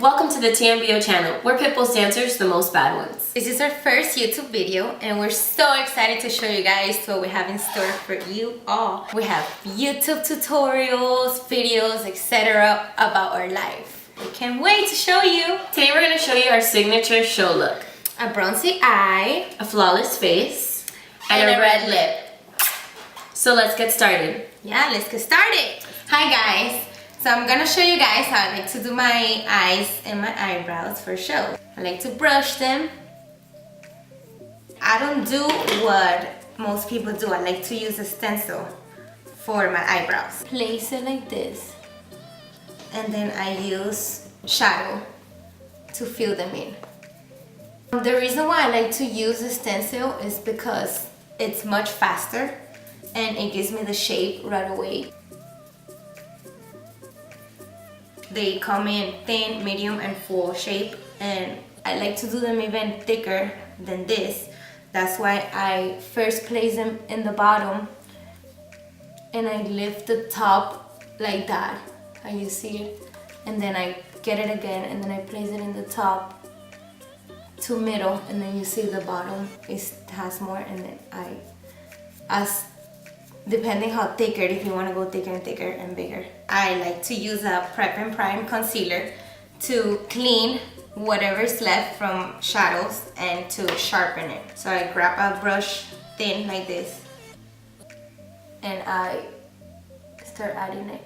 Welcome to the TMBO channel. We're Pitbull's dancers, the most bad ones. This is our first YouTube video and we're so excited to show you guys what we have in store for you all. We have YouTube tutorials, videos, etc. about our life. We can't wait to show you. Today we're going to show you our signature show look. A bronzy eye, a flawless face, and a red lip. So let's get started. Yeah, let's get started. Hi guys. So I'm gonna show you guys how I like to do my eyes and my eyebrows for show. I like to brush them. I don't do what most people do. I like to use a stencil for my eyebrows. Place it like this. And then I use shadow to fill them in. The reason why I like to use a stencil is because it's much faster and it gives me the shape right away. They come in thin, medium, and full shape, and I like to do them even thicker than this. That's why I first place them in the bottom and I lift the top like that, how you see it, and then I get it again and then I place it in the top to middle, and then you see the bottom has more, and then depending how thicker, if you want to go thicker and thicker and bigger. I like to use a Prep and Prime concealer to clean whatever's left from shadows and to sharpen it. So I grab a brush thin like this and I start adding it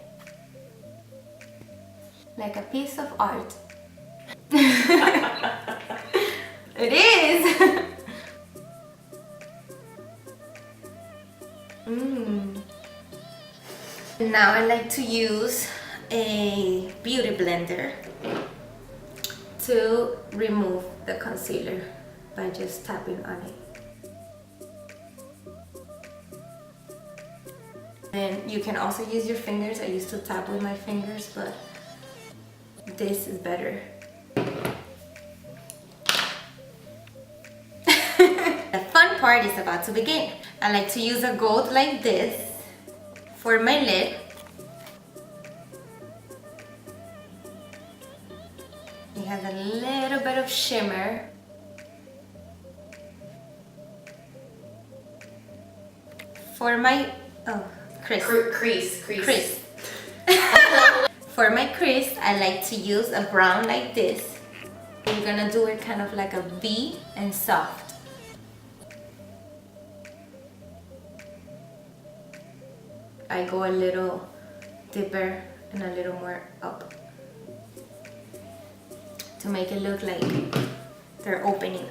like a piece of art. It is! Now I like to use a beauty blender to remove the concealer by just tapping on it. And you can also use your fingers. I used to tap with my fingers, but this is better. The fun part is about to begin. I like to use a gold like this for my lid. It has a little bit of shimmer. For my crease. For my crease, I like to use a brown like this. We're gonna do it kind of like a V and soft. I go a little deeper and a little more up to make it look like they're opening.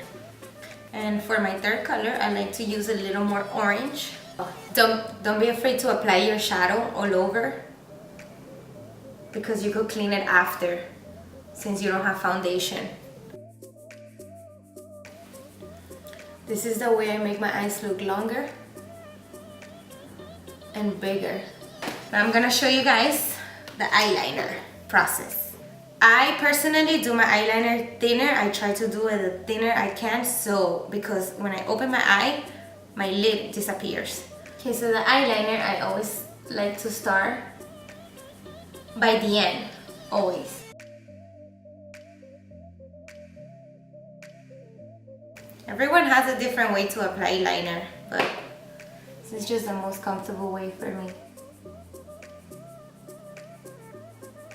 And for my third color, I like to use a little more orange. Don't be afraid to apply your shadow all over, because you could clean it after since you don't have foundation. This is the way I make my eyes look longer and bigger. Now I'm gonna show you guys the eyeliner process. I personally do my eyeliner thinner. I try to do it the thinner I can, because when I open my eye, my lid disappears. Okay, so the eyeliner, I always like to start by the end, always. Everyone has a different way to apply liner, but this is just the most comfortable way for me.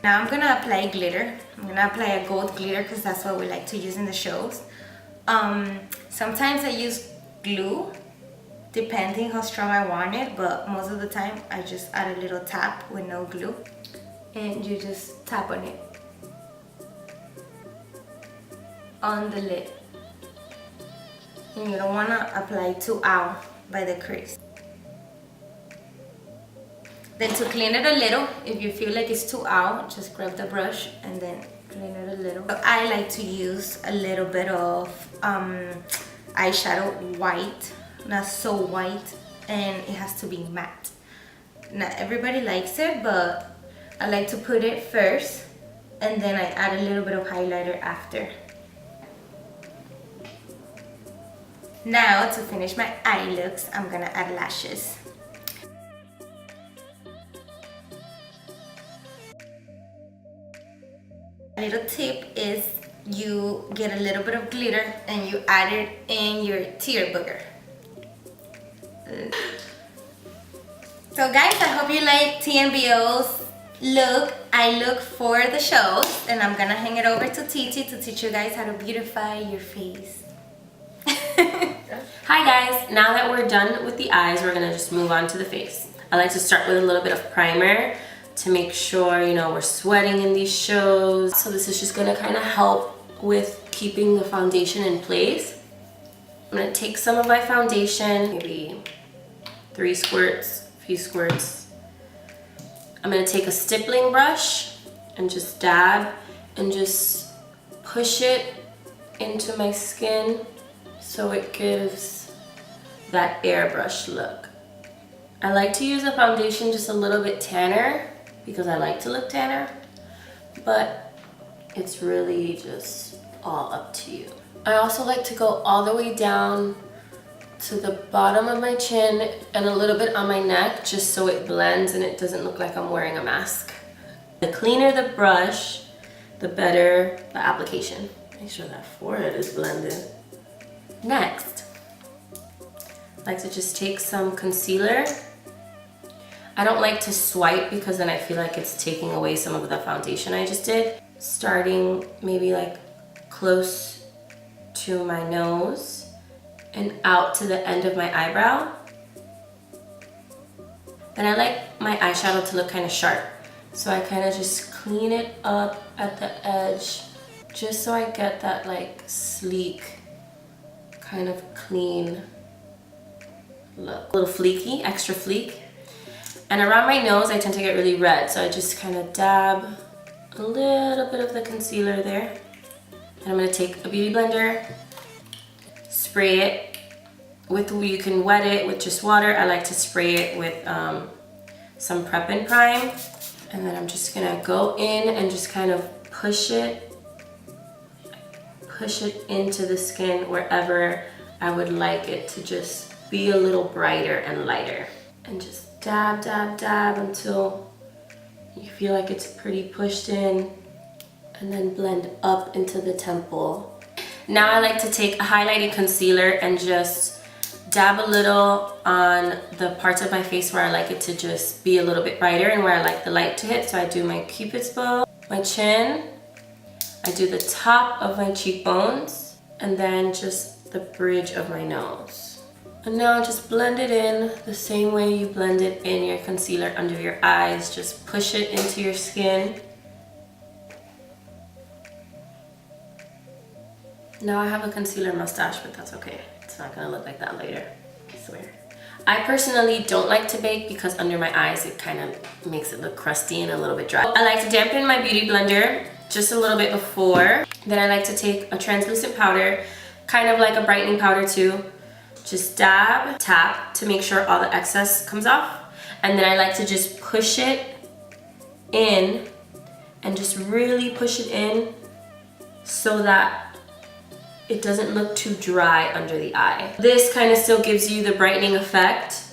Now I'm gonna apply glitter. I'm gonna apply a gold glitter because that's what we like to use in the shows. Sometimes I use glue, depending how strong I want it, but most of the time I just add a little tap with no glue. And you just tap on it on the lid. And you don't wanna apply too out by the crease. Then to clean it a little, if you feel like it's too out, just grab the brush and then clean it a little. So I like to use a little bit of eyeshadow white, not so white, and it has to be matte. Not everybody likes it, but I like to put it first and then I add a little bit of highlighter after. Now to finish my eye looks, I'm gonna add lashes. A little tip is you get a little bit of glitter and you add it in your tear booger. So guys, I hope you like TMBO's look. I look for the shows, and I'm gonna hang it over to Titi to teach you guys how to beautify your face. Hi guys, now that we're done with the eyes, we're gonna just move on to the face. I like to start with a little bit of primer to make sure, you know, we're sweating in these shows. So this is just gonna kind of help with keeping the foundation in place. I'm gonna take some of my foundation, maybe 3 squirts, a few squirts. I'm gonna take a stippling brush and just dab and just push it into my skin so it gives that airbrush look. I like to use a foundation just a little bit tanner because I like to look tanner, but it's really just all up to you. I also like to go all the way down to the bottom of my chin and a little bit on my neck just so it blends and it doesn't look like I'm wearing a mask. The cleaner the brush, the better the application. Make sure that forehead is blended. Next, I like to just take some concealer. I don't like to swipe because then I feel like it's taking away some of the foundation I just did. Starting maybe like close to my nose and out to the end of my eyebrow. Then I like my eyeshadow to look kind of sharp. So I kind of just clean it up at the edge just so I get that like sleek, kind of clean look. A little fleeky, extra fleek. And around my nose, I tend to get really red, so I just kind of dab a little bit of the concealer there. And I'm gonna take a beauty blender, spray it with, you can wet it with just water. I like to spray it with some Prep and Prime. And then I'm just gonna go in and just kind of push it into the skin wherever I would like it to just be a little brighter and lighter. And just dab, dab, dab until you feel like it's pretty pushed in, and then blend up into the temple. Now I like to take a highlighting concealer and just dab a little on the parts of my face where I like it to just be a little bit brighter and where I like the light to hit. So I do my cupid's bow, my chin, I do the top of my cheekbones, and then just the bridge of my nose. And now just blend it in the same way you blend it in your concealer under your eyes. Just push it into your skin. Now I have a concealer mustache, but that's okay. It's not gonna look like that later, I swear. I personally don't like to bake because under my eyes it kind of makes it look crusty and a little bit dry. I like to dampen my beauty blender just a little bit before. Then I like to take a translucent powder, kind of like a brightening powder too. Just dab, tap to make sure all the excess comes off. And then I like to just push it in and just really push it in so that it doesn't look too dry under the eye. This kind of still gives you the brightening effect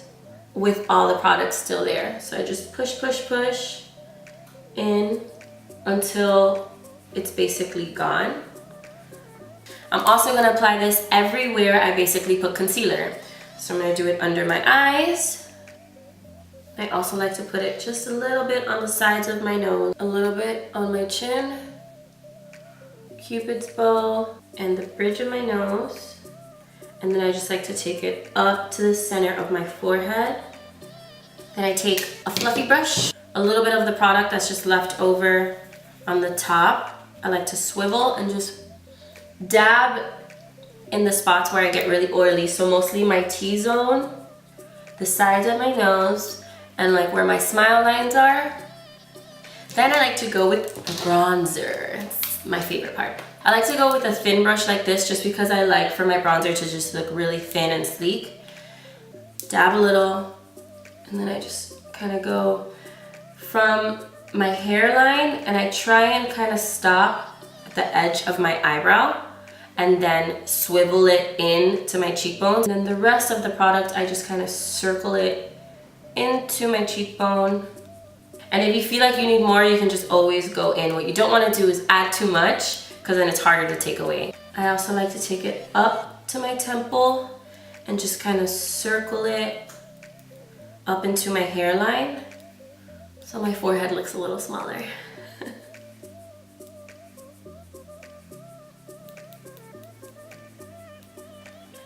with all the products still there. So I just push, push, push in until it's basically gone. I'm also gonna apply this everywhere I basically put concealer. So I'm gonna do it under my eyes. I also like to put it just a little bit on the sides of my nose, a little bit on my chin, cupid's bow, and the bridge of my nose. And then I just like to take it up to the center of my forehead. Then I take a fluffy brush, a little bit of the product that's just left over on the top. I like to swivel and just dab in the spots where I get really oily. So mostly my T-zone, the sides of my nose, and like where my smile lines are. Then I like to go with the bronzer. It's my favorite part. I like to go with a thin brush like this just because I like for my bronzer to just look really thin and sleek. Dab a little, and then I just kind of go from my hairline, and I try and kind of stop at the edge of my eyebrow and then swivel it in to my cheekbones. And then the rest of the product, I just kind of circle it into my cheekbone. And if you feel like you need more, you can just always go in. What you don't want to do is add too much because then it's harder to take away. I also like to take it up to my temple and just kind of circle it up into my hairline so my forehead looks a little smaller.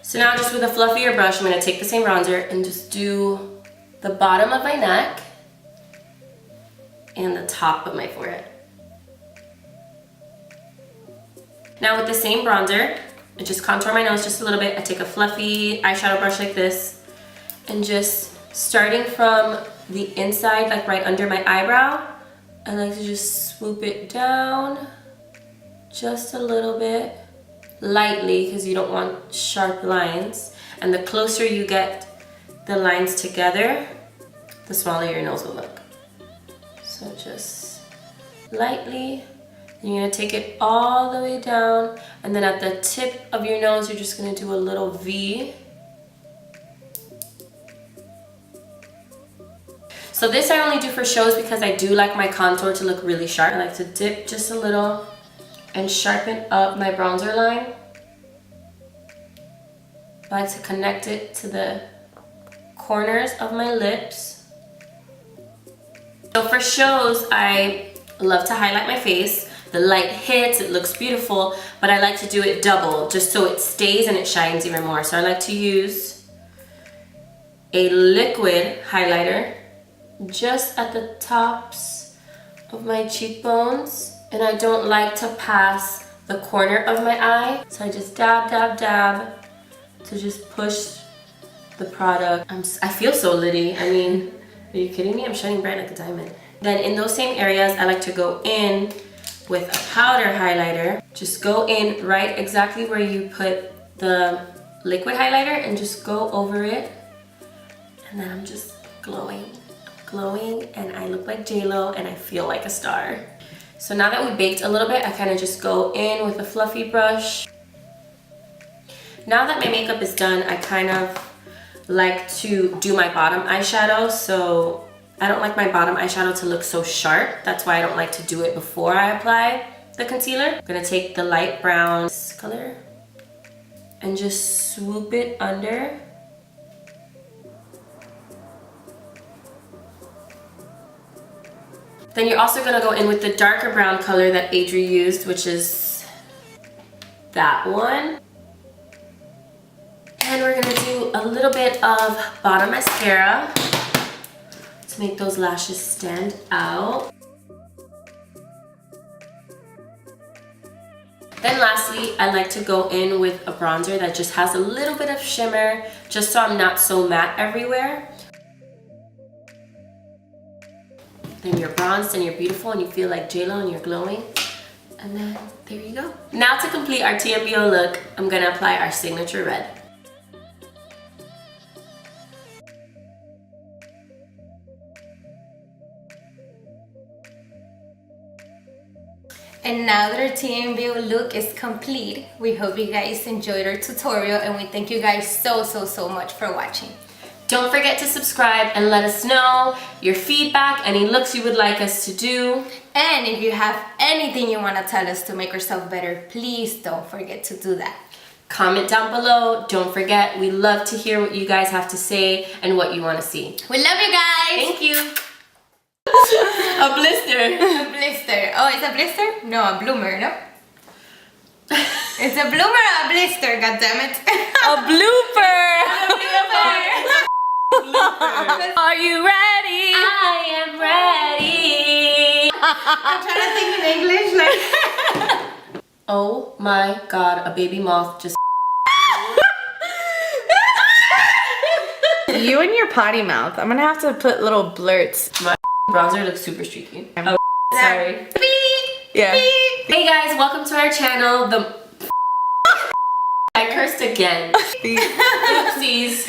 So now just with a fluffier brush, I'm going to take the same bronzer and just do the bottom of my neck and the top of my forehead. Now with the same bronzer, I just contour my nose just a little bit. I take a fluffy eyeshadow brush like this and just starting from the inside, like right under my eyebrow, I like to just swoop it down just a little bit, lightly, because you don't want sharp lines. And the closer you get the lines together, the smaller your nose will look. So just lightly, and you're gonna take it all the way down, and then at the tip of your nose, you're just gonna do a little V. So this I only do for shows because I do like my contour to look really sharp. I like to dip just a little and sharpen up my bronzer line. I like to connect it to the corners of my lips. So for shows, I love to highlight my face. The light hits, it looks beautiful, but I like to do it double just so it stays and it shines even more. So I like to use a liquid highlighter just at the tops of my cheekbones, and I don't like to pass the corner of my eye. So I just dab, dab, dab to just push the product. I feel so litty. I mean, are you kidding me? I'm shining bright like a diamond. Then in those same areas, I like to go in with a powder highlighter. Just go in right exactly where you put the liquid highlighter and just go over it. And then I'm just glowing, and I look like J-Lo and I feel like a star. So now that we baked a little bit, I kind of just go in with a fluffy brush. Now that my makeup is done, I kind of like to do my bottom eyeshadow. So I don't like my bottom eyeshadow to look so sharp. That's why I don't like to do it before I apply the concealer. I'm gonna take the light brown color and just swoop it under. Then you're also gonna go in with the darker brown color that Adri used, which is that one. And we're gonna do a little bit of bottom mascara to make those lashes stand out. Then lastly, I like to go in with a bronzer that just has a little bit of shimmer, just so I'm not so matte everywhere. Then you're bronzed and you're beautiful and you feel like J-Lo and you're glowing. And then there you go. Now to complete our TMBO look, I'm gonna apply our signature red. And now that our TMBO look is complete, we hope you guys enjoyed our tutorial, and we thank you guys so much for watching. Don't forget to subscribe and let us know your feedback, any looks you would like us to do. And if you have anything you want to tell us to make ourselves better, please don't forget to do that. Comment down below. Don't forget, we love to hear what you guys have to say and what you want to see. We love you guys! Thank you! A blister. A blister. Oh, it's a blister? No, a bloomer, no? It's a bloomer or a blister, goddammit. A blooper! A blooper! Are you ready? I am ready. I'm trying to think in English like. Oh my god, a baby moth just. You and your potty mouth. I'm gonna have to put little blurts. My bronzer looks super streaky. Oh, sorry. Yeah. Hey guys, welcome to our channel. I cursed again. Oopsies.